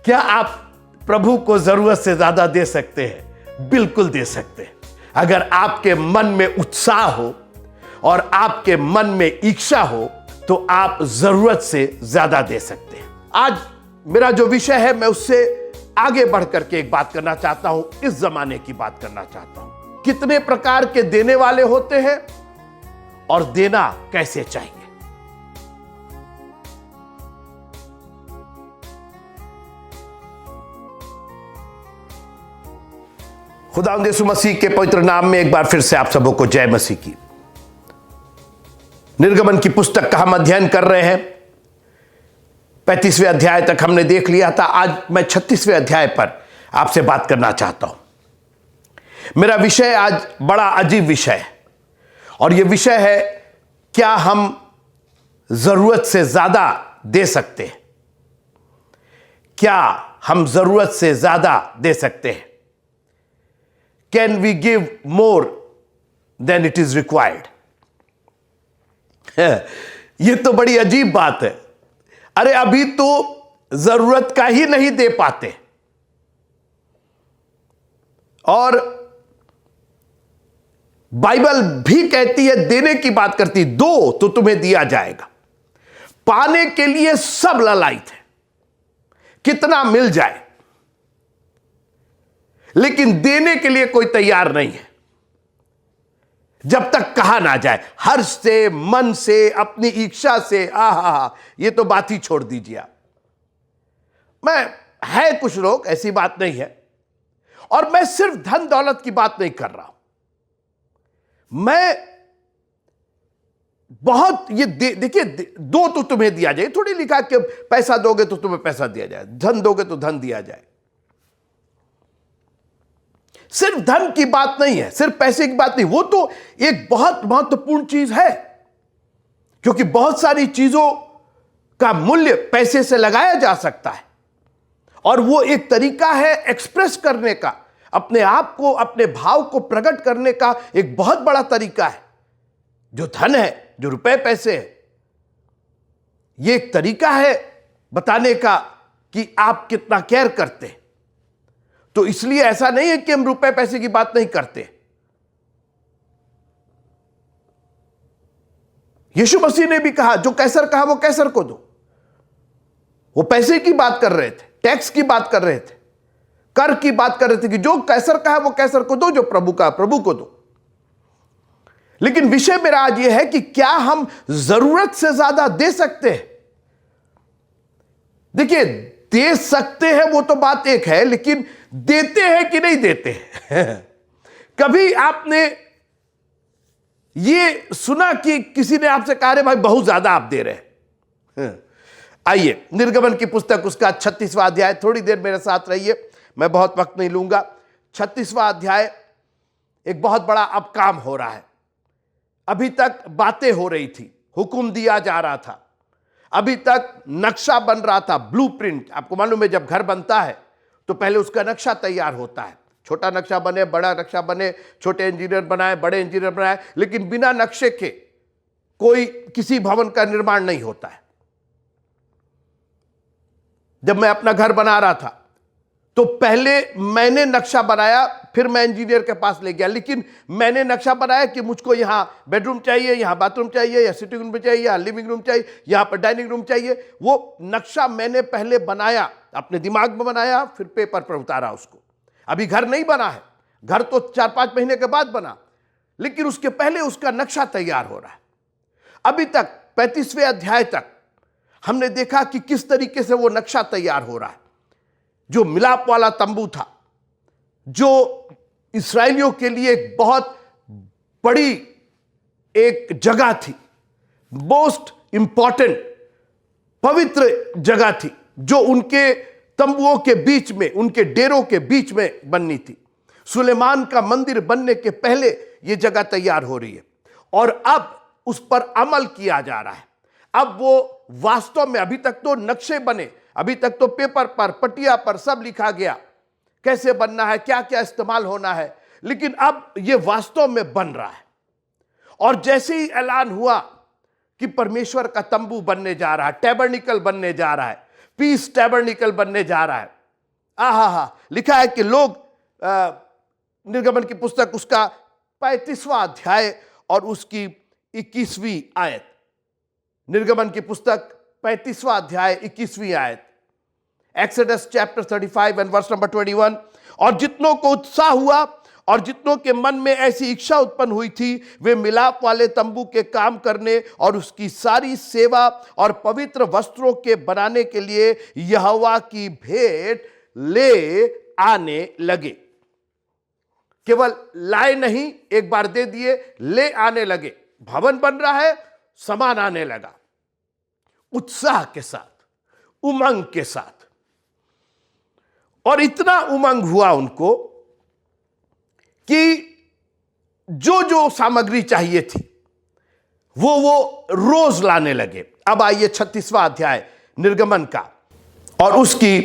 क्या आप प्रभु को जरूरत से ज्यादा दे सकते हैं? बिल्कुल दे सकते हैं। अगर आपके मन में उत्साह हो और आपके मन में इच्छा हो तो आप जरूरत से ज्यादा दे सकते हैं। आज मेरा जो विषय है मैं उससे आगे बढ़ करके एक बात करना चाहता हूं, इस जमाने की बात करना चाहता हूं। कितने प्रकार के देने वाले होते हैं और देना कैसे चाहिए। खुदावंद यीशु मसीह के पवित्र नाम में एक बार फिर से आप सबों को जय मसीह की। निर्गमन की पुस्तक का हम अध्ययन कर रहे हैं। 35वें अध्याय तक हमने देख लिया था। आज मैं 36वें अध्याय पर आपसे बात करना चाहता हूं। मेरा विषय आज बड़ा अजीब विषय है और यह विषय है, क्या हम जरूरत से ज्यादा दे सकते हैं? क्या हम जरूरत से ज्यादा दे सकते हैं? Can we give more than it is required? यह तो बड़ी अजीब बात है। अरे अभी तो जरूरत का ही नहीं दे पाते और बाइबल भी कहती है, देने की बात करती, दो तो तुम्हें दिया जाएगा। पाने के लिए सब ललायत है, कितना मिल जाए, लेकिन देने के लिए कोई तैयार नहीं है जब तक कहा ना जाए हर्ष से, मन से, अपनी इच्छा से। ये तो बात ही छोड़ दीजिए आप। है कुछ लोग, ऐसी बात नहीं है, और मैं सिर्फ धन दौलत की बात नहीं कर रहा हूं। मैं बहुत ये देखिए, दो तो तुम्हें दिया जाए, थोड़ी लिखा कि पैसा दोगे तो तुम्हें पैसा दिया जाए, धन दोगे तो धन दिया जाए। सिर्फ धन की बात नहीं है, सिर्फ पैसे की बात नहीं, वो तो एक बहुत महत्वपूर्ण चीज है, क्योंकि बहुत सारी चीजों का मूल्य पैसे से लगाया जा सकता है और वो एक तरीका है एक्सप्रेस करने का, अपने आप को, अपने भाव को प्रकट करने का एक बहुत बड़ा तरीका है। जो धन है, जो रुपए पैसे है, ये एक तरीका है बताने का कि आप कितना केयर करते हैं। तो इसलिए ऐसा नहीं है कि हम रुपए पैसे की बात नहीं करते। यीशु मसीह ने भी कहा, जो कैसर कहा वो कैसर को दो। वो पैसे की बात कर रहे थे, टैक्स की बात कर रहे थे, कर की बात कर रहे थे कि जो कैसर कहा वो कैसर को दो, जो प्रभु का प्रभु को दो। लेकिन विषय मेरा आज यह है कि क्या हम जरूरत से ज्यादा दे सकते हैं? देखिए, दे सकते हैं वो तो बात एक है, लेकिन देते हैं कि नहीं देते हैं? कभी आपने ये सुना कि किसी ने आपसे कहा, रे भाई बहुत ज्यादा आप दे रहे हैं? आइए, निर्गमन की पुस्तक उसका 36वां अध्याय, थोड़ी देर मेरे साथ रहिए, मैं बहुत वक्त नहीं लूंगा। 36वां अध्याय, एक बहुत बड़ा अब काम हो रहा है। अभी तक बातें हो रही थी, हुक्म दिया जा रहा था, अभी तक नक्शा बन रहा था, ब्लूप्रिंट। आपको मालूम है, जब घर बनता है तो पहले उसका नक्शा तैयार होता है। छोटा नक्शा बने, बड़ा नक्शा बने, छोटे इंजीनियर बनाए, बड़े इंजीनियर बनाए, लेकिन बिना नक्शे के कोई किसी भवन का निर्माण नहीं होता है। जब मैं अपना घर बना रहा था तो पहले मैंने नक्शा बनाया, फिर मैं इंजीनियर के पास ले गया। लेकिन मैंने नक्शा बनाया कि मुझको यहां बेडरूम चाहिए, यहां बाथरूम चाहिए, या सिटिंग रूम चाहिए, या लिविंग रूम चाहिए, यहां पर डाइनिंग रूम चाहिए। वो नक्शा मैंने पहले बनाया, अपने दिमाग में बनाया, फिर पेपर पर उतारा उसको। अभी घर नहीं बना है, घर तो 4-5 महीने के बाद बना, लेकिन उसके पहले उसका नक्शा तैयार हो रहा है। अभी तक 35वें अध्याय तक हमने देखा कि किस तरीके से वो नक्शा तैयार हो रहा है। जो मिलाप वाला तंबू था, जो इस्राएलियों के लिए एक बहुत बड़ी एक जगह थी, मोस्ट इंपॉर्टेंट पवित्र जगह थी, जो उनके तंबुओं के बीच में, उनके डेरों के बीच में बननी थी। सुलेमान का मंदिर बनने के पहले यह जगह तैयार हो रही है और अब उस पर अमल किया जा रहा है। अब वो वास्तव में, अभी तक तो नक्शे बने, अभी तक तो पेपर पर, पटिया पर सब लिखा गया कैसे बनना है, क्या क्या इस्तेमाल होना है, लेकिन अब यह वास्तव में बन रहा है। और जैसे ही ऐलान हुआ कि परमेश्वर का तंबू बनने जा रहा है, टैबरनिकल बनने जा रहा है, पीस टैबरनिकल बनने जा रहा है। आहा, लिखा है कि लोग निर्गमन की पुस्तक उसका 35वां अध्याय और उसकी 21वीं आयत, निर्गमन की पुस्तक 35वां अध्याय 21वीं आयत, Exodus chapter 35 and verse number 21। और जितनों को उत्साह हुआ और जितनों के मन में ऐसी इच्छा उत्पन्न हुई थी, वे मिलाप वाले तंबू के काम करने और उसकी सारी सेवा और पवित्र वस्त्रों के बनाने के लिए यहोवा की भेंट ले आने लगे। केवल लाए नहीं, एक बार दे दिए, ले आने लगे। भवन बन रहा है, सामान आने लगा, उत्साह के साथ, उमंग के साथ। और इतना उमंग हुआ उनको कि जो जो सामग्री चाहिए थी वो रोज लाने लगे। अब आइए 36वां अध्याय निर्गमन का और उसकी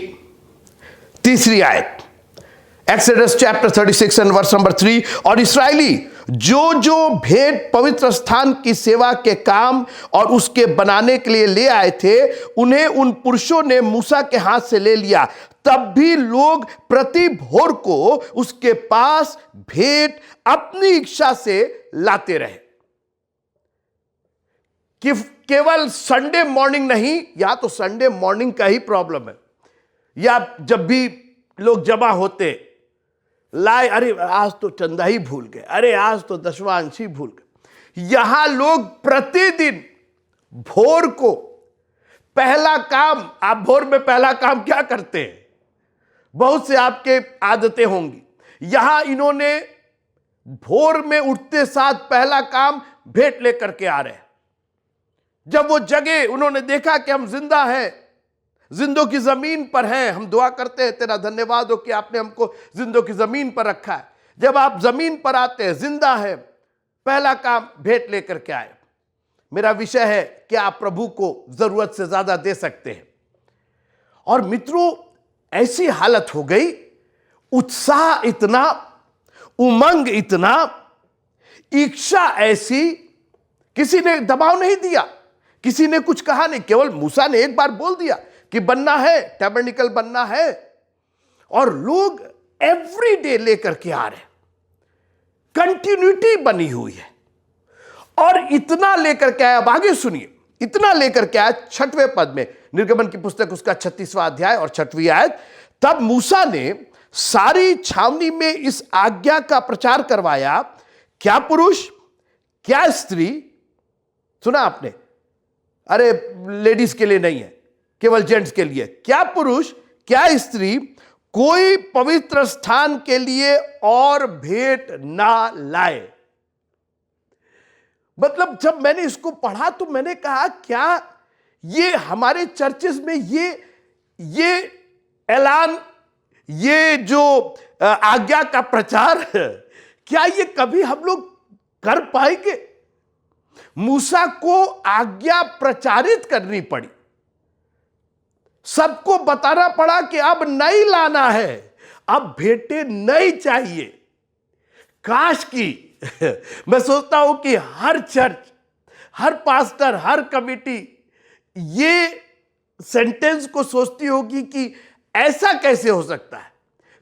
3री आयत, Exodus chapter 36 and verse number 3। और इस्राएली जो जो भेंट पवित्र स्थान की सेवा के काम और उसके बनाने के लिए ले आए थे, उन्हें उन पुरुषों ने मूसा के हाथ से ले लिया। तब भी लोग प्रति भोर को उसके पास भेंट अपनी इच्छा से लाते रहे। कि केवल संडे मॉर्निंग नहीं, यहां तो संडे मॉर्निंग का ही प्रॉब्लम है, या जब भी लोग जमा होते लाए, अरे आज तो चंदा ही भूल गए, अरे आज तो दशवां अंश ही भूल गए। यहां लोग प्रतिदिन भोर को पहला काम, आप भोर में पहला काम क्या करते हैं? बहुत से आपके आदतें होंगी। यहां इन्होंने भोर में उठते साथ पहला काम भेंट लेकर के आ रहे हैं। जब वो जगे, उन्होंने देखा कि हम जिंदा हैं, जिंदों की जमीन पर हैं। हम दुआ करते हैं, तेरा धन्यवाद हो कि आपने हमको जिंदों की जमीन पर रखा है। जब आप जमीन पर आते हैं, जिंदा है, पहला काम भेंट लेकर के आए। मेरा विषय है कि आप प्रभु को जरूरत से ज्यादा दे सकते हैं। और मित्रों, ऐसी हालत हो गई, उत्साह इतना, उमंग इतना, इच्छा ऐसी, किसी ने दबाव नहीं दिया, किसी ने कुछ कहा नहीं। केवल मूसा ने एक बार बोल दिया कि बनना है, टैबरनिकल बनना है, और लोग एवरी डे लेकर के आ रहे, कंटिन्यूटी बनी हुई है। और इतना लेकर के आया, अब आगे सुनिए, इतना लेकर के आया 6वें पद में, निर्गमन की पुस्तक उसका 36वां अध्याय और 6वीं आयत। तब मूसा ने सारी छावनी में इस आज्ञा का प्रचार करवाया, क्या पुरुष क्या स्त्री, सुना आपने, अरे लेडीज के लिए नहीं है, केवल जेंट्स के लिए, क्या पुरुष क्या स्त्री कोई पवित्र स्थान के लिए और भेंट ना लाए। मतलब जब मैंने इसको पढ़ा तो मैंने कहा, क्या ये हमारे चर्चेस में ये ऐलान, ये जो आज्ञा का प्रचार, क्या ये कभी हम लोग कर पाएंगे? मूसा को आज्ञा प्रचारित करनी पड़ी, सबको बताना पड़ा कि अब नहीं लाना है, अब भेंटें नहीं चाहिए। काश की मैं सोचता हूं कि हर चर्च, हर पास्टर, हर कमिटी ये सेंटेंस को सोचती होगी कि ऐसा कैसे हो सकता है।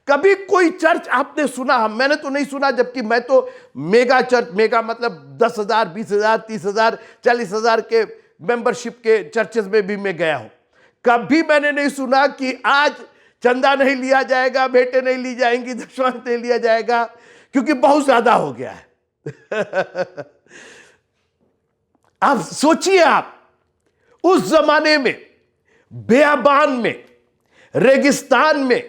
कभी कोई चर्च आपने सुना? मैंने तो नहीं सुना, जबकि मैं तो मेगा चर्च, मेगा मतलब 10,000, 20,000, 30,000, 40,000 के मेंबरशिप के चर्चेस में भी मैं गया हूं। कभी मैंने नहीं सुना कि आज चंदा नहीं लिया जाएगा, भेंटें नहीं ली जाएंगी, दशमांश नहीं लिया जाएगा, क्योंकि बहुत ज्यादा हो गया है। आप सोचिए, आप उस जमाने में बेअबान में, रेगिस्तान में,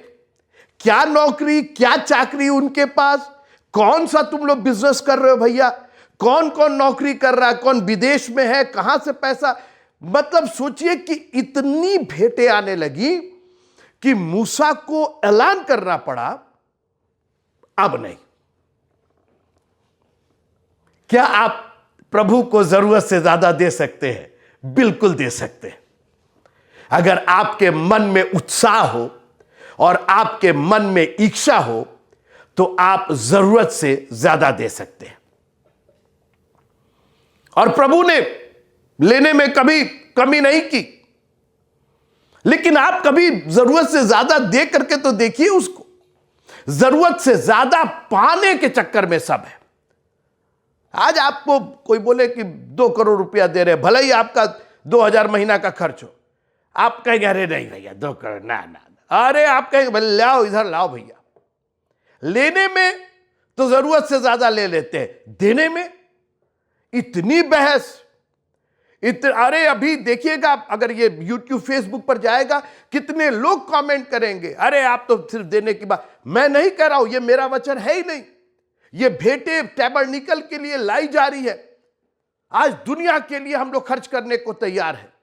क्या नौकरी क्या चाकरी उनके पास, कौन सा तुम लोग बिजनेस कर रहे हो भैया, कौन कौन नौकरी कर रहा है, कौन विदेश में है, कहां से पैसा। मतलब सोचिए कि इतनी भेंटें आने लगी कि मूसा को ऐलान करना पड़ा, अब नहीं। क्या आप प्रभु को जरूरत से ज्यादा दे सकते हैं? बिल्कुल दे सकते हैं। अगर आपके मन में उत्साह हो और आपके मन में इच्छा हो तो आप जरूरत से ज्यादा दे सकते हैं। और प्रभु ने लेने में कभी कमी नहीं की। लेकिन आप कभी जरूरत से ज्यादा दे करके तो देखिए उसको। जरूरत से ज्यादा पाने के चक्कर में सब है। आज आपको कोई बोले कि 2 करोड़ रुपया दे रहे, भले ही आपका 2000 महीना का खर्च हो, आप कहेंगे अरे नहीं भैया 2 करोड़ ना ना, अरे आप कहेंगे भले लाओ इधर लाओ भैया। लेने में तो जरूरत से ज्यादा ले लेते हैं, देने में इतनी बहस। अरे अभी देखिएगा, अगर ये YouTube फेसबुक पर जाएगा, कितने लोग कमेंट करेंगे, अरे आप तो सिर्फ देने की बात। मैं नहीं कह रहा हूं, ये मेरा वचन है ही नहीं, ये भेंटें टैबरनेकल के लिए लाई जा रही है। आज दुनिया के लिए हम लोग खर्च करने को तैयार है,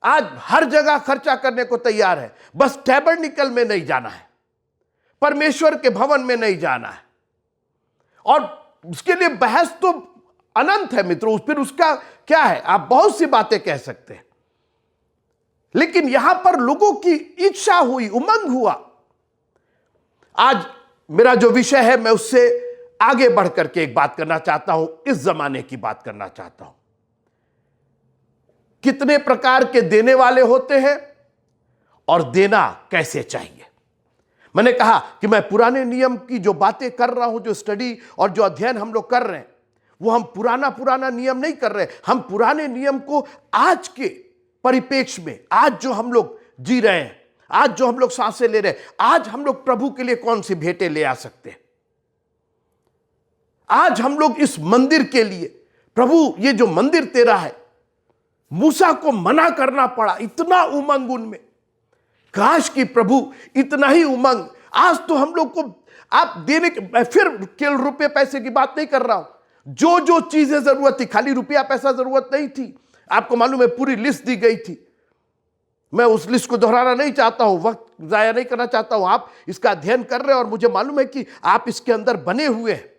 आज हर जगह खर्चा करने को तैयार है, बस टैबरनेकल में नहीं जाना है, परमेश्वर के भवन में नहीं जाना है। और उसके लिए बहस तो अनंत है मित्रों, फिर उसका क्या है, आप बहुत सी बातें कह सकते हैं। लेकिन यहां पर लोगों की इच्छा हुई, उमंग हुआ। आज मेरा जो विषय है, मैं उससे आगे बढ़ करके एक बात करना चाहता हूं, इस जमाने की बात करना चाहता हूं। कितने प्रकार के देने वाले होते हैं और देना कैसे चाहिए। मैंने कहा कि मैं पुराने नियम की जो बातें कर रहा हूं, जो स्टडी और जो अध्ययन हम लोग कर रहे हैं, वो हम पुराना नियम नहीं कर रहे। हम पुराने नियम को आज के परिप्रेक्ष्य में, आज जो हम लोग जी रहे हैं, आज जो हम लोग सांसें ले रहे हैं, आज हम लोग प्रभु के लिए कौन सी भेंटें ले आ सकते हैं। आज हम लोग इस मंदिर के लिए, प्रभु ये जो मंदिर तेरा है, मूसा को मना करना पड़ा, इतना उमंग उनमें। काश कि प्रभु इतना ही उमंग आज तो हम लोग को आप देने के। मैं फिर केवल रुपये पैसे की बात नहीं कर रहा हूं, जो जो चीजें जरूरत थी, खाली रुपया पैसा जरूरत नहीं थी। आपको मालूम है पूरी लिस्ट दी गई थी। मैं उस लिस्ट को दोहराना नहीं चाहता हूं, वक्त जाया नहीं करना चाहता हूं। आप इसका अध्ययन कर रहे हैं और मुझे मालूम है कि आप इसके अंदर बने हुए हैं।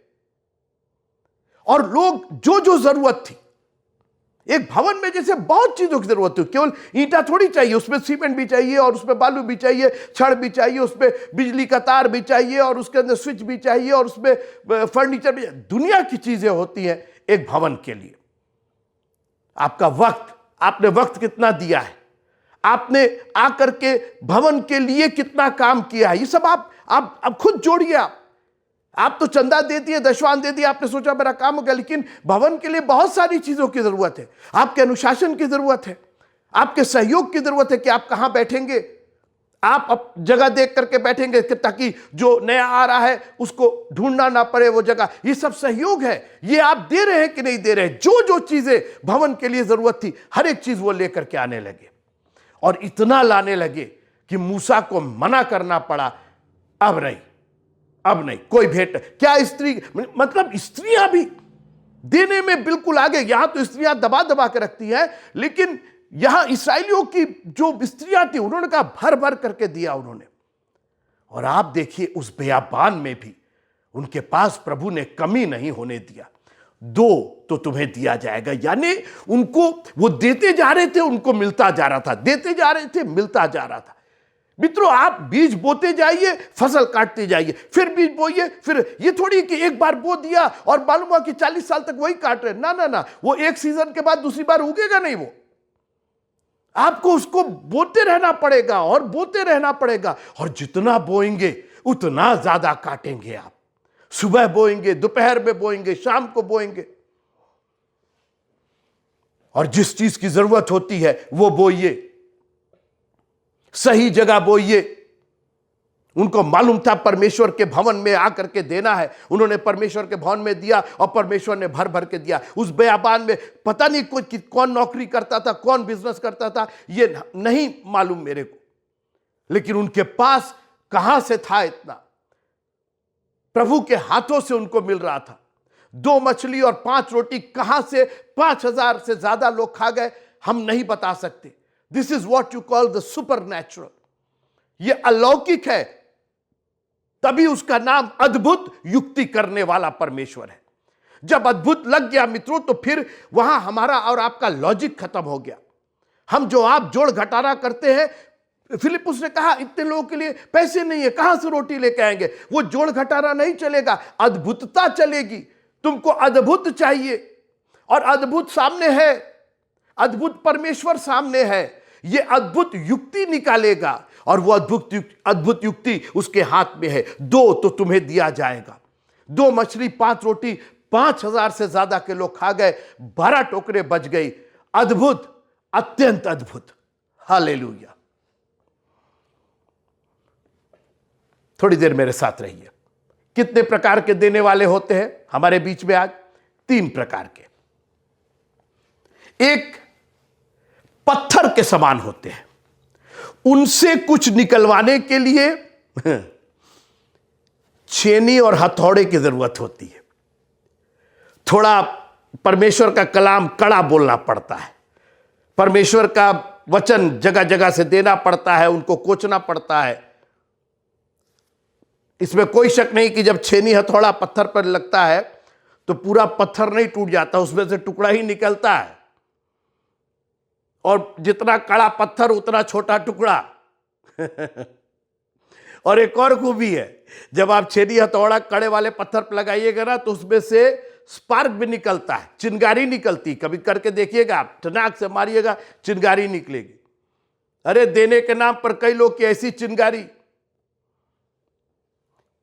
और लोग जो जो जरूरत थी, एक भवन में जैसे बहुत चीजों की जरूरत थी, केवल ईंटा थोड़ी चाहिए, उसमें सीमेंट भी चाहिए और उसमें बालू भी चाहिए, छड़ भी चाहिए, उसमें बिजली का तार भी चाहिए और उसके अंदर स्विच भी चाहिए और उसमें फर्नीचर भी। दुनिया की चीजें होती हैं एक भवन के लिए। आपका वक्त, आपने वक्त कितना दिया है, आपने आकर के भवन के लिए कितना काम किया है, ये सब आप खुद जोड़िए। आप तो चंदा दे दिए, दशवान दे दिया, आपने सोचा मेरा काम हो गया। लेकिन भवन के लिए बहुत सारी चीजों की जरूरत है। आपके अनुशासन की जरूरत है, आपके सहयोग की जरूरत है कि आप कहां बैठेंगे, आप जगह देख करके बैठेंगे ताकि जो नया आ रहा है उसको ढूंढना ना पड़े वो जगह। ये सब सहयोग है, ये आप दे रहे हैं कि नहीं दे रहे। जो जो चीजें भवन के लिए जरूरत थी, हर एक चीज वो लेकर के आने लगे और इतना लाने लगे कि मूसा को मना करना पड़ा, अब नहीं कोई भेंट। क्या स्त्री, मतलब स्त्रियां भी देने में बिल्कुल आगे। यहां तो स्त्रियां दबा दबा के रखती हैं, लेकिन यहां इस्राएलियों की जो स्त्रियां थी, उन्होंने कहा भर भर करके दिया उन्होंने। और आप देखिए उस बियाबान में भी उनके पास प्रभु ने कमी नहीं होने दिया। 2 तो तुम्हें दिया जाएगा, यानी उनको वो देते जा रहे थे, उनको मिलता जा रहा था, देते जा रहे थे, मिलता जा रहा था। मित्रों, आप बीज बोते जाइए, फसल काटते जाइए, फिर बीज बोइए, फिर ये थोड़ी कि एक बार बो दिया और मालूम हुआ कि 40 साल तक वही काट रहे। ना ना ना, वो एक सीजन के बाद दूसरी बार उगेगा नहीं। वो आपको उसको बोते रहना पड़ेगा और बोते रहना पड़ेगा। और जितना बोएंगे उतना ज्यादा काटेंगे। आप सुबह बोएंगे, दोपहर में बोएंगे, शाम को बोएंगे। और जिस चीज की जरूरत होती है वो बोइए, सही जगह बोइए। उनको मालूम था परमेश्वर के भवन में आकर के देना है। उन्होंने परमेश्वर के भवन में दिया और परमेश्वर ने भर भर के दिया। उस बियाबान में पता नहीं कौन नौकरी करता था, कौन बिजनेस करता था, ये नहीं मालूम मेरे को, लेकिन उनके पास कहां से था इतना। प्रभु के हाथों से उनको मिल रहा था। 2 मछली और 5 रोटी कहां से 5000 से ज्यादा लोग खा गए, हम नहीं बता सकते। This is what you call the super natural. यह अलौकिक है, तभी उसका नाम अद्भुत युक्ति करने वाला परमेश्वर है। जब अद्भुत लग गया मित्रों, तो फिर वहां हमारा और आपका लॉजिक खत्म हो गया। हम जो आप जोड़ घटाना करते हैं, फिलिपुस ने कहा इतने लोगों के लिए पैसे नहीं है, कहां से रोटी लेके आएंगे। वो जोड़ घटाना नहीं चलेगा, अद्भुतता चलेगी। तुमको अद्भुत चाहिए और अद्भुत सामने है। अद्भुत परमेश्वर सामने है, ये अद्भुत युक्ति निकालेगा और वो अद्भुत युक्ति उसके हाथ में है। 2 तो तुम्हें दिया जाएगा। 2 मछली 5 रोटी, 5,000 से ज्यादा के लोग खा गए, 12 टोकरे बच गई। अद्भुत, अत्यंत अद्भुत। हालेलुया। थोड़ी देर मेरे साथ रहिए। कितने प्रकार के देने वाले होते हैं हमारे बीच में आज? 3 प्रकार के। एक पत्थर के समान होते हैं, उनसे कुछ निकलवाने के लिए छेनी और हथौड़े की जरूरत होती है। थोड़ा परमेश्वर का कलाम कड़ा बोलना पड़ता है, परमेश्वर का वचन जगह जगह से देना पड़ता है, उनको कोचना पड़ता है। इसमें कोई शक नहीं कि जब छेनी हथौड़ा पत्थर पर लगता है तो पूरा पत्थर नहीं टूट जाता, उसमें से टुकड़ा ही निकलता है। और जितना कड़ा पत्थर उतना छोटा टुकड़ा। और एक और खूबी है, जब आप छेनी हथौड़ा कड़े वाले पत्थर पर लगाइएगा ना तो उसमें से स्पार्क भी निकलता है, चिंगारी निकलती। कभी करके देखिएगा, आप टनाक से मारिएगा, चिंगारी निकलेगी। अरे देने के नाम पर कई लोग की ऐसी चिंगारी।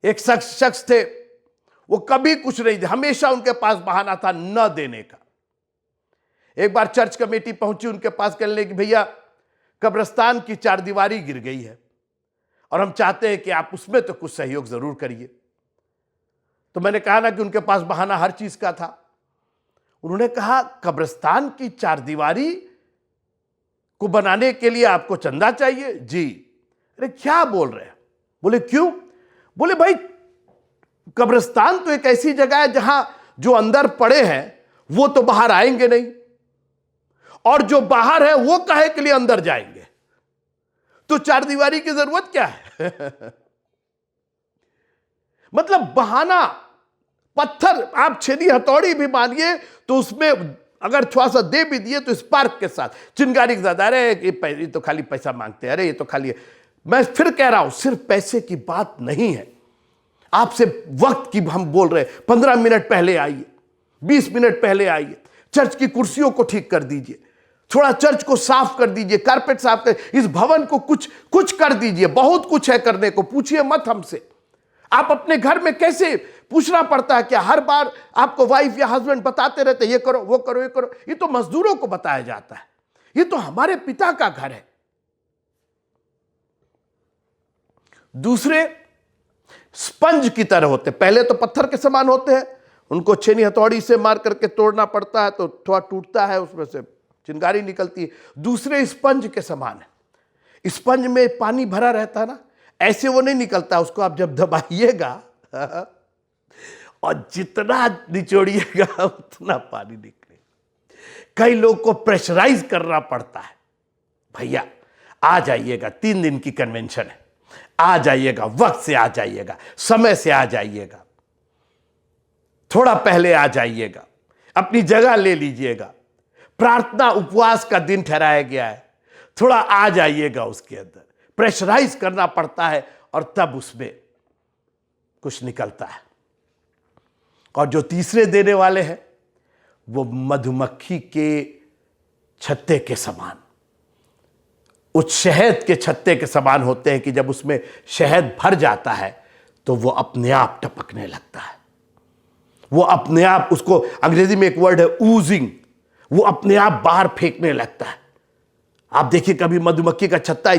एक शख्स थे, वो कभी कुछ नहीं दे, हमेशा उनके पास बहाना था न देने का। एक बार चर्च कमेटी पहुंची उनके पास, कहने लगी भैया कब्रिस्तान की 4 दीवारी गिर गई है और हम चाहते हैं कि आप उसमें तो कुछ सहयोग जरूर करिए। तो मैंने कहा ना कि उनके पास बहाना हर चीज का था। उन्होंने कहा कब्रिस्तान की 4 दीवारी को बनाने के लिए आपको चंदा चाहिए? जी। अरे क्या बोल रहे हैं? बोले क्यों? बोले भाई कब्रिस्तान तो एक ऐसी जगह है जहां जो अंदर पड़े हैं वो तो बाहर आएंगे नहीं, और जो बाहर है वो काहे के लिए अंदर जाएंगे, तो 4 दीवारी की जरूरत क्या है? मतलब बहाना। पत्थर आप छेनी हथौड़ी भी मानिए तो उसमें अगर थोड़ा सा दे भी दिए तो स्पार्क के साथ, चिंगारी के साथ, अरे ये तो खाली पैसा मांगते हैं, अरे ये तो खाली। मैं फिर कह रहा हूं, सिर्फ पैसे की बात नहीं है, आपसे वक्त की हम बोल रहे हैं। 15 मिनट पहले आइए, 20 मिनट पहले आइए, चर्च की कुर्सियों को ठीक कर दीजिए, थोड़ा चर्च को साफ कर दीजिए, कारपेट साफ कर, इस भवन को कुछ कर दीजिए। बहुत कुछ है करने को, पूछिए मत हमसे। आप अपने घर में कैसे, पूछना पड़ता है क्या? हर बार आपको वाइफ या हस्बैंड बताते रहते ये करो वो करो ये करो? ये तो मजदूरों को बताया जाता है, ये तो हमारे पिता का घर है। दूसरे स्पंज की तरह होते, पहले तो पत्थर के समान होते हैं, उनको छेनी हथौड़ी से मार करके तोड़ना पड़ता है तो थोड़ा टूटता है, उसमें से चिंगारी निकलती है। दूसरे स्पंज के समान है, स्पंज में पानी भरा रहता है ना, ऐसे वो नहीं निकलता, उसको आप जब दबाइएगा और जितना निचोड़िएगा उतना पानी निकलेगा। कई लोग को प्रेशराइज करना पड़ता है, भैया आ जाइएगा, 3 दिन की कन्वेंशन है, आ जाइएगा, वक्त से आ जाइएगा, समय से आ जाइएगा, थोड़ा पहले आ जाइएगा, अपनी जगह ले लीजिएगा, प्रार्थना उपवास का दिन ठहराया गया है, थोड़ा आ जाइएगा। उसके अंदर प्रेशराइज करना पड़ता है और तब उसमें कुछ निकलता है। और जो तीसरे देने वाले हैं वो मधुमक्खी के छत्ते के समान, उस शहद के छत्ते के समान होते हैं कि जब उसमें शहद भर जाता है तो वो अपने आप टपकने लगता है, वो अपने आप, उसको अंग्रेजी में एक वर्ड है ऊजिंग, वो अपने आप बाहर फेंकने लगता है। आप देखिए कभी मधुमक्खी का छत्ता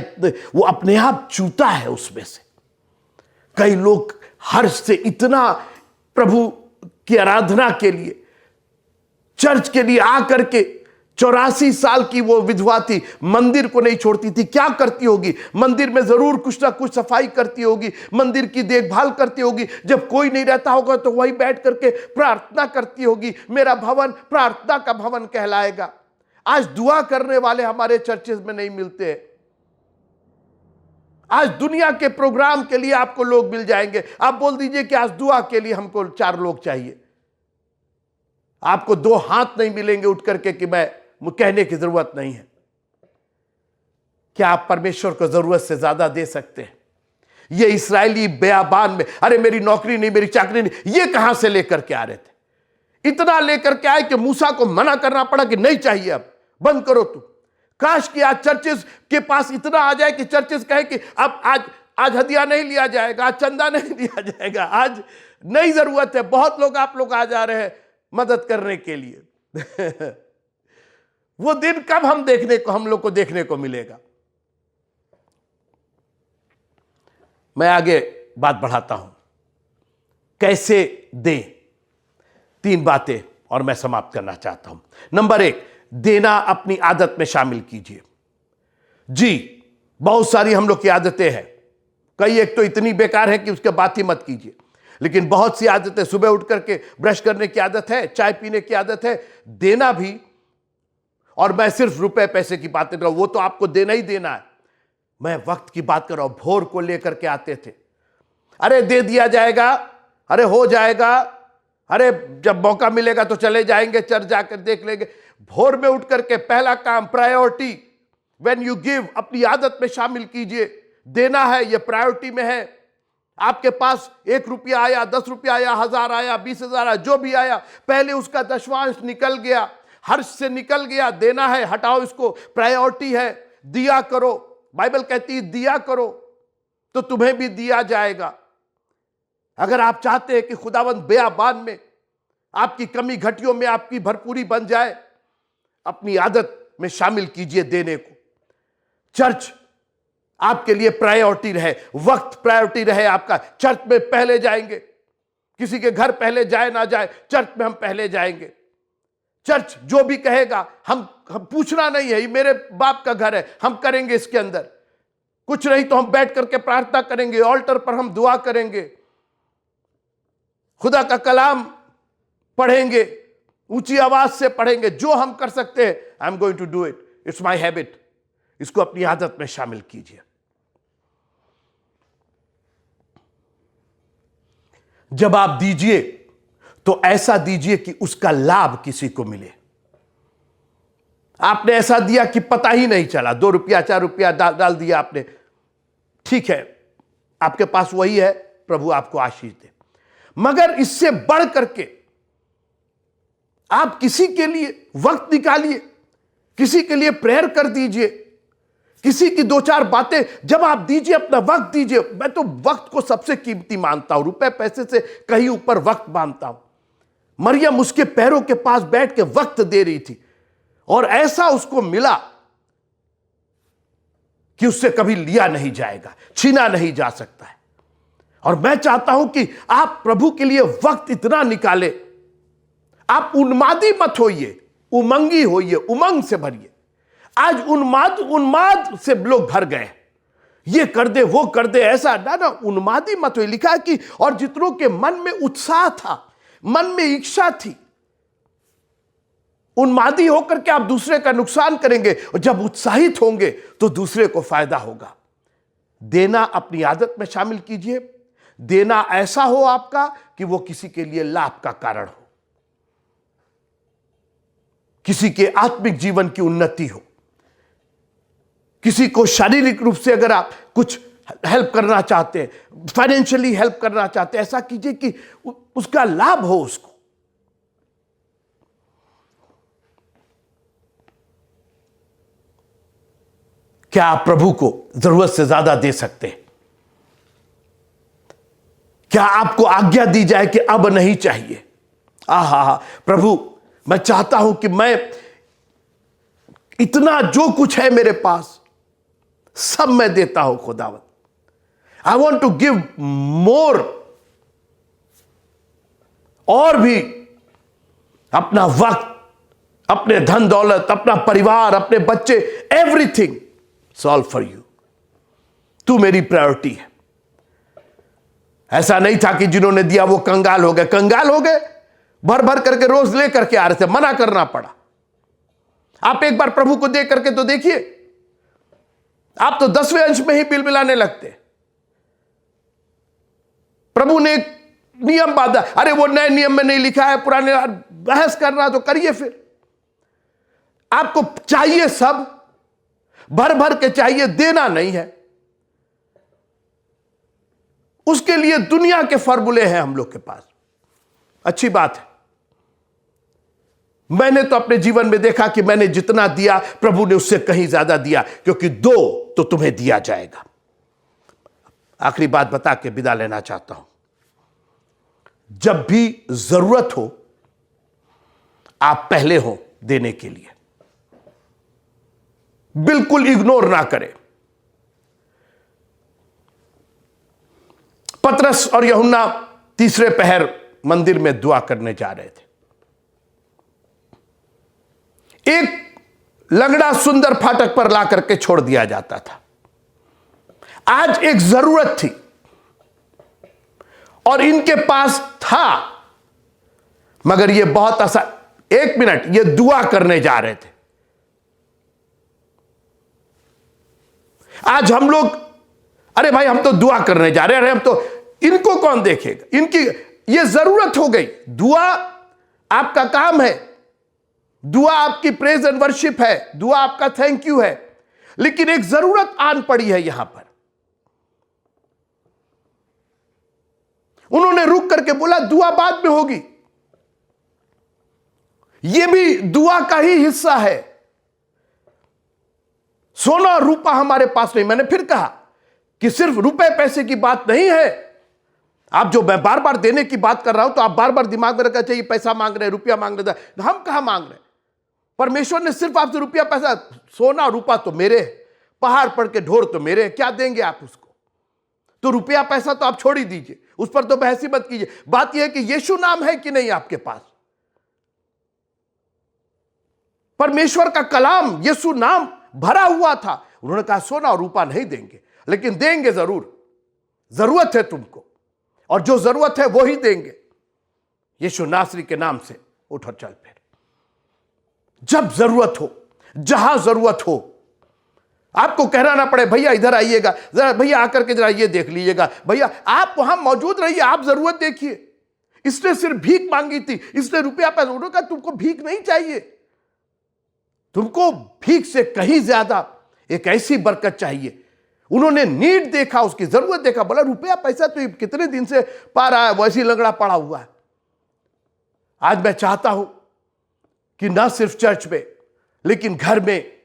वो अपने आप चूता है उसमें से। कई लोग हर्ष से इतना प्रभु की आराधना के लिए, चर्च के लिए आकर के, 84 साल की वो विधवा थी, मंदिर को नहीं छोड़ती थी। क्या करती होगी? मंदिर में जरूर कुछ ना कुछ सफाई करती होगी, मंदिर की देखभाल करती होगी। जब कोई नहीं रहता होगा तो वही बैठ करके प्रार्थना करती होगी। मेरा भवन प्रार्थना का भवन कहलाएगा। आज दुआ करने वाले हमारे चर्चेज में नहीं मिलते। आज दुनिया के प्रोग्राम के लिए आपको लोग मिल जाएंगे, आप बोल दीजिए कि आज दुआ के लिए हमको 4 लोग चाहिए, आपको 2 हाथ नहीं मिलेंगे उठ करके कि मैं कहने की जरूरत नहीं है। क्या आप परमेश्वर को जरूरत से ज्यादा दे सकते हैं? ये इस्राएली बेयाबान में, अरे मेरी नौकरी नहीं, मेरी चाकरी नहीं, ये कहां से लेकर के आ रहे थे? इतना लेकर के आए कि मूसा को मना करना पड़ा कि नहीं चाहिए अब। बंद करो तुम। काश कि आज चर्चेस के पास इतना आ जाए कि चर्चेस कहे कि अब आज हदिया नहीं लिया जाएगा, आज चंदा नहीं लिया जाएगा, आज नहीं जरूरत है, बहुत लोग आप लोग आ जा रहे हैं मदद करने के लिए। वो दिन कब हम लोग को देखने को मिलेगा? मैं आगे बात बढ़ाता हूं, कैसे दें। 3 बातें और मैं समाप्त करना चाहता हूं। नंबर 1, देना अपनी आदत में शामिल कीजिए। जी, बहुत सारी हम लोग की आदतें हैं, कई एक तो इतनी बेकार है कि उसके बात ही मत कीजिए, लेकिन बहुत सी आदतें, सुबह उठ करके ब्रश करने की आदत है, चाय पीने की आदत है, देना भी। और मैं सिर्फ रुपए पैसे की बात कर रहा हूं, वो तो आपको देना ही देना है। मैं वक्त की बात कर रहा हूं। भोर को लेकर के आते थे, अरे दे दिया जाएगा, अरे हो जाएगा, अरे जब मौका मिलेगा तो चले जाएंगे, चर्च जाकर देख लेंगे। भोर में उठ करके पहला काम, प्रायोरिटी, व्हेन यू गिव, अपनी आदत में शामिल कीजिए। देना है, ये प्रायोरिटी में है। आपके पास 1 रुपया आया, 10 रुपया आया, 1000 आया, 20,000 आया, जो भी आया, पहले उसका दशवांश निकल गया, हर्ष से निकल गया। देना है, हटाओ इसको, प्रायोरिटी है। दिया करो, बाइबल कहती है दिया करो तो तुम्हें भी दिया जाएगा। अगर आप चाहते हैं कि खुदावंद बेयाबान में, आपकी कमी घटियों में आपकी भरपूरी बन जाए, अपनी आदत में शामिल कीजिए देने को। चर्च आपके लिए प्रायोरिटी रहे, वक्त प्रायोरिटी रहे आपका। चर्च में पहले जाएंगे, किसी के घर पहले जाए ना जाए, चर्च में हम पहले जाएंगे। चर्च जो भी कहेगा, हम पूछना नहीं है, ये मेरे बाप का घर है, हम करेंगे इसके अंदर। कुछ नहीं तो हम बैठ करके प्रार्थना करेंगे, ऑल्टर पर हम दुआ करेंगे, खुदा का कलाम पढ़ेंगे, ऊंची आवाज से पढ़ेंगे, जो हम कर सकते हैं। I am going to do it, it's my habit. इसको अपनी आदत में शामिल कीजिए। जब आप दीजिए तो ऐसा दीजिए कि उसका लाभ किसी को मिले। आपने ऐसा दिया कि पता ही नहीं चला, 2 रुपया 4 रुपया डाल दिया आपने, ठीक है, आपके पास वही है, प्रभु आपको आशीष दे। मगर इससे बढ़ करके आप किसी के लिए वक्त निकालिए, किसी के लिए प्रेयर कर दीजिए, किसी की 2-4 बातें जब आप दीजिए, अपना वक्त दीजिए। मैं तो वक्त को सबसे कीमती मानता हूं, रुपए पैसे से कहीं ऊपर वक्त मानता हूं। मरियम उसके पैरों के पास बैठ के वक्त दे रही थी, और ऐसा उसको मिला कि उससे कभी लिया नहीं जाएगा, छीना नहीं जा सकता है। और मैं चाहता हूं कि आप प्रभु के लिए वक्त इतना निकाले। आप उन्मादी मत होइए, उमंगी होइए, उमंग से भरिए। आज उन्माद से लोग भर गए, ये कर दे वो कर दे, ऐसा ना, उन्मादी मत होइए। लिखा है कि और जितनों के मन में उत्साह था, मन में इच्छा थी, उन्मादी होकर के आप दूसरे का नुकसान करेंगे, और जब उत्साहित होंगे तो दूसरे को फायदा होगा। देना अपनी आदत में शामिल कीजिए। देना ऐसा हो आपका कि वो किसी के लिए लाभ का कारण हो, किसी के आत्मिक जीवन की उन्नति हो, किसी को शारीरिक रूप से अगर आप कुछ हेल्प करना चाहते हैं, फाइनेंशियली हेल्प करना चाहते हैं, ऐसा कीजिए कि उसका लाभ हो उसको। क्या आप प्रभु को जरूरत से ज्यादा दे सकते हैं? क्या आपको आज्ञा दी जाए कि अब नहीं चाहिए? आहा, प्रभु मैं चाहता हूं कि मैं इतना जो कुछ है मेरे पास सब मैं देता हूं खुदावंद। I want to give more, और भी अपना वक्त, अपने धन दौलत, अपना परिवार, अपने बच्चे, एवरीथिंग सॉल्व फॉर यू। तू मेरी प्रायोरिटी है। ऐसा नहीं था कि जिन्होंने दिया वो कंगाल हो गए, भर भर करके रोज ले करके आ रहे थे, मना करना पड़ा। आप एक बार प्रभु को दे करके तो देखिए, आप तो 10वें अंश में ही बिल मिलाने लगते। प्रभु ने एक नियम बांधा, अरे वो नए नियम में नहीं लिखा है, पुराने, बहस कर रहा तो करिए। फिर आपको चाहिए सब, भर भर के चाहिए, देना नहीं है। उसके लिए दुनिया के फॉर्मूले हैं हम लोग के पास। अच्छी बात है, मैंने तो अपने जीवन में देखा कि मैंने जितना दिया प्रभु ने उससे कहीं ज्यादा दिया, क्योंकि दो तो तुम्हें दिया जाएगा। आखिरी बात बता के विदा लेना चाहता हूं, जब भी जरूरत हो आप पहले हो देने के लिए, बिल्कुल इग्नोर ना करें। पतरस और यूहन्ना तीसरे पहर मंदिर में दुआ करने जा रहे थे। एक लंगड़ा सुंदर फाटक पर ला करके छोड़ दिया जाता था। आज एक जरूरत थी और इनके पास था, मगर ये बहुत आसान, 1 मिनट, ये दुआ करने जा रहे थे। आज हम लोग, अरे भाई हम तो दुआ करने जा रहे हैं, अरे हम तो, इनको कौन देखेगा, इनकी ये जरूरत हो गई। दुआ आपका काम है, दुआ आपकी प्रेज एंड वर्शिप है, दुआ आपका थैंक यू है, लेकिन एक जरूरत आन पड़ी है यहां पर। उन्होंने रुक करके बोला दुआ बाद में होगी। यह भी दुआ का ही हिस्सा है। सोना और रूपा हमारे पास नहीं। मैंने फिर कहा कि सिर्फ रुपए पैसे की बात नहीं है। आप जो मैं बार बार देने की बात कर रहा हूं, तो आप बार बार दिमाग में रखना चाहिए पैसा मांग रहे, रुपया मांग रहे। हम कहां मांग रहे? परमेश्वर ने सिर्फ आपसे रुपया पैसा, सोना रूपा तो मेरे, पहाड़ पड़ के ढोर तो मेरे, क्या देंगे आप उसको? तो रुपया पैसा तो आप छोड़ ही दीजिए, उस पर तो बहस ही मत कीजिए। बात यह है कि यीशु नाम है कि नहीं आपके पास? परमेश्वर का कलाम यीशु नाम भरा हुआ था। उन्होंने कहा सोना और रूपा नहीं देंगे, लेकिन देंगे जरूर। जरूरत है तुमको, और जो जरूरत है वो ही देंगे। यीशु नासरी के नाम से उठ और चल फिर। जब जरूरत हो, जहां जरूरत हो, आपको कहना ना पड़े भैया इधर आइएगा, जरा भैया आकर के जरा ये देख लीजिएगा, भैया आप वहां मौजूद रहिए, आप जरूरत देखिए। इसने सिर्फ भीख मांगी थी, इसने रुपया पैसा, उन्होंने कहा तुमको भीख नहीं चाहिए, तुमको भीख से कहीं ज्यादा एक ऐसी बरकत चाहिए। उन्होंने नीड देखा, उसकी जरूरत देखा, बोला रुपया पैसा तो कितने दिन से पा रहा है, वैसी लंगड़ा पड़ा हुआ है। आज मैं चाहता हूं कि ना सिर्फ चर्च में, लेकिन घर में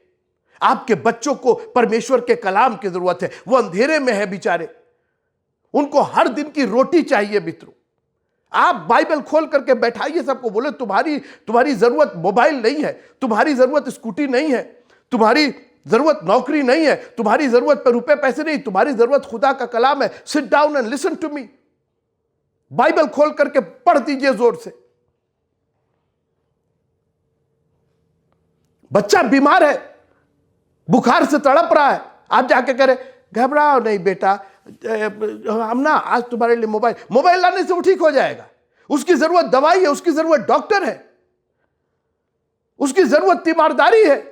आपके बच्चों को परमेश्वर के कलाम की जरूरत है। वो अंधेरे में है बेचारे, उनको हर दिन की रोटी चाहिए। मित्रों, आप बाइबल खोल करके बैठाइए सबको, बोले तुम्हारी जरूरत मोबाइल नहीं है, तुम्हारी जरूरत स्कूटी नहीं है, तुम्हारी जरूरत नौकरी नहीं है, तुम्हारी जरूरत पर रुपए पैसे नहीं, तुम्हारी जरूरत खुदा का कलाम है। Sit down and listen to me. Bible खोल करके पढ़ दीजिए जोर से। बच्चा बीमार है, बुखार से तड़प रहा है, आप जाके कह रहे घबराओ नहीं बेटा, हम ना आज तुम्हारे लिए मोबाइल लाने से वो ठीक हो जाएगा। उसकी जरूरत दवाई है, उसकी जरूरत डॉक्टर है, उसकी जरूरत तीमारदारी है।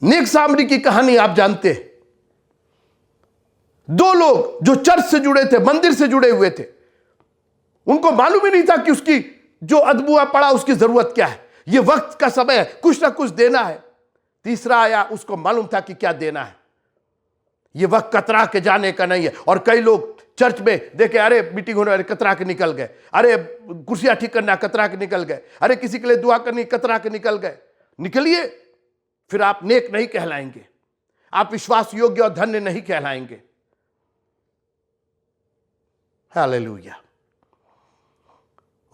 नेक सामरी की कहानी आप जानते हैं। 2 लोग जो चर्च से जुड़े थे, मंदिर से जुड़े हुए थे, उनको मालूम ही नहीं था कि उसकी जो अदबुआ पड़ा उसकी जरूरत क्या है। ये वक्त का समय है, कुछ ना कुछ देना है। तीसरा आया, उसको मालूम था कि क्या देना है। ये वक्त कतरा के जाने का नहीं है। और कई लोग चर्च में देखे, अरे मीटिंग होने वाले, कतरा के निकल गए, अरे कुर्सियां ठीक करना, कतरा के निकल गए, अरे किसी के लिए दुआ करनी, कतरा के निकल गए। निकलिए, फिर आप नेक नहीं कहलाएंगे, आप विश्वास योग्य और धन्य नहीं कहलाएंगे। हालेलुया।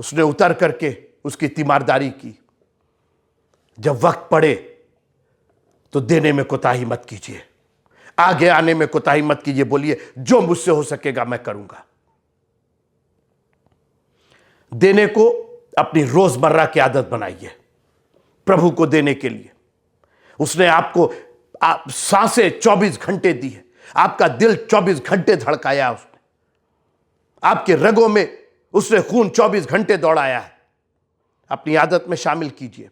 उसने उतर करके उसकी तीमारदारी की। जब वक्त पड़े तो देने में कोताही मत कीजिए, आगे आने में कोताही मत कीजिए। बोलिए जो मुझसे हो सकेगा मैं करूंगा। देने को अपनी रोजमर्रा की आदत बनाइए, प्रभु को देने के लिए। उसने आपको सांसें 24 घंटे दी है, आपका दिल 24 घंटे धड़काया उसने, आपके रगों में उसने खून 24 घंटे दौड़ाया है। अपनी आदत में शामिल कीजिए।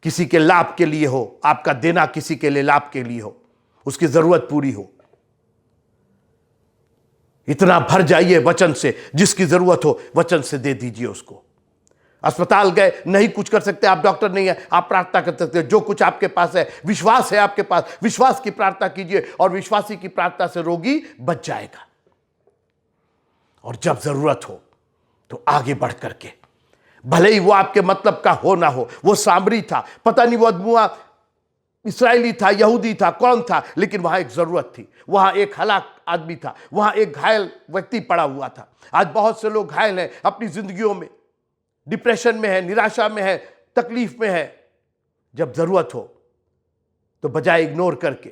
किसी के लाभ के लिए हो, आपका देना किसी के लिए लाभ के लिए हो, उसकी जरूरत पूरी हो। इतना भर जाइए वचन से, जिसकी जरूरत हो वचन से दे दीजिए उसको। अस्पताल गए, नहीं कुछ कर सकते, आप डॉक्टर नहीं है, आप प्रार्थना कर सकते हो। जो कुछ आपके पास है, विश्वास है आपके पास, विश्वास की प्रार्थना कीजिए, और विश्वासी की प्रार्थना से रोगी बच जाएगा। और जब जरूरत हो तो आगे बढ़ करके, भले ही वो आपके मतलब का हो ना हो, वो सामरी था, पता नहीं वो अदमुआ इस्राएली था, यहूदी था, कौन था, लेकिन वहां एक जरूरत थी, वहां एक हलाक आदमी था, वहां एक घायल व्यक्ति पड़ा हुआ था। आज बहुत से लोग घायल हैं अपनी जिंदगियों में, डिप्रेशन में है, निराशा में है, तकलीफ में है। जब जरूरत हो तो बजाय इग्नोर करके,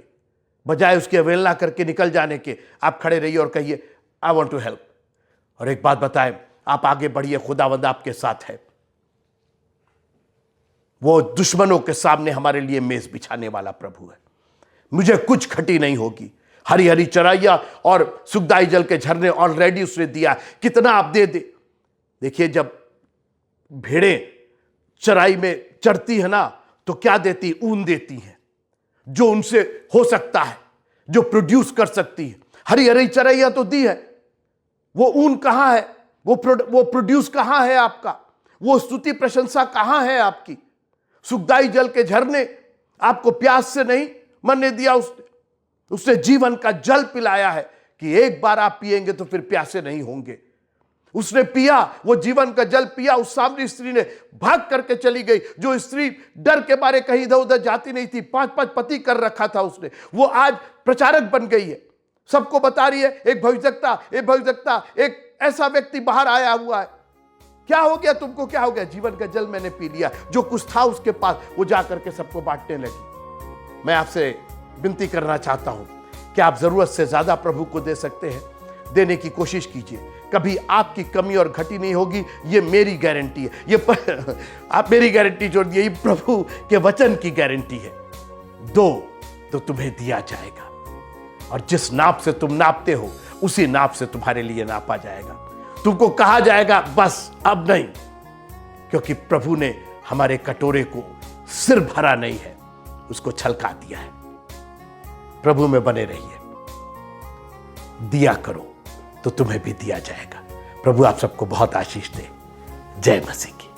बजाय उसकी अवहेलना करके निकल जाने के, आप खड़े रहिए और कहिए आई वांट टू हेल्प। और एक बात बताएं, आप आगे बढ़िए, खुदावंद आपके साथ है। वो दुश्मनों के सामने हमारे लिए मेज बिछाने वाला प्रभु है। मुझे कुछ खटी नहीं होगी। हरी हरी चराइयां और सुखदाई जल के झरने ऑलरेडी उसने दिया, कितना आप दे दे। देखिए, जब भेड़ें चराई में चढ़ती है ना, तो क्या देती? ऊन देती है, जो उनसे हो सकता है, जो प्रोड्यूस कर सकती है। हरी हरी चराइयां तो दी है, वो ऊन कहां है? वो प्रोड्यूस कहां है आपका? वो स्तुति प्रशंसा कहां है आपकी? सुखदाई जल के झरने आपको प्यास से नहीं मरने दिया, उसने जीवन का जल पिलाया है कि एक बार आप पिएंगे तो फिर प्यासे नहीं होंगे। उसने पिया, वो जीवन का जल पिया। उस सामरी स्त्री ने भाग करके चली गई, जो स्त्री डर के मारे कहीं इधर उधर जाती नहीं थी, 5-5 पति कर रखा था उसने, वो आज प्रचारक बन गई है, सबको बता रही है एक भविष्यवक्ता, एक ऐसा व्यक्ति बाहर आया हुआ है। क्या हो गया तुमको? क्या हो गया? जीवन का जल मैंने पी लिया। जो कुछ था उसके पास, वो जाकर के सबको बांटने लगी। मैं आपसे विनती करना चाहता हूं कि आप जरूरत से ज्यादा प्रभु को दे सकते हैं, देने की कोशिश कीजिए। कभी आपकी कमी और घटी नहीं होगी, ये मेरी गारंटी है। आप मेरी गारंटी छोड़ दिए, ये प्रभु के वचन की गारंटी है। दो तो तुम्हें दिया जाएगा, और जिस नाप से तुम नापते हो उसी नाप से तुम्हारे लिए नापा जाएगा। तुमको कहा जाएगा बस अब नहीं, क्योंकि प्रभु ने हमारे कटोरे को सिर भरा नहीं है, उसको छलका दिया है। प्रभु में बने रहिए, दिया करो तो तुम्हें भी दिया जाएगा। प्रभु आप सबको बहुत आशीष दे। जय मसीह की।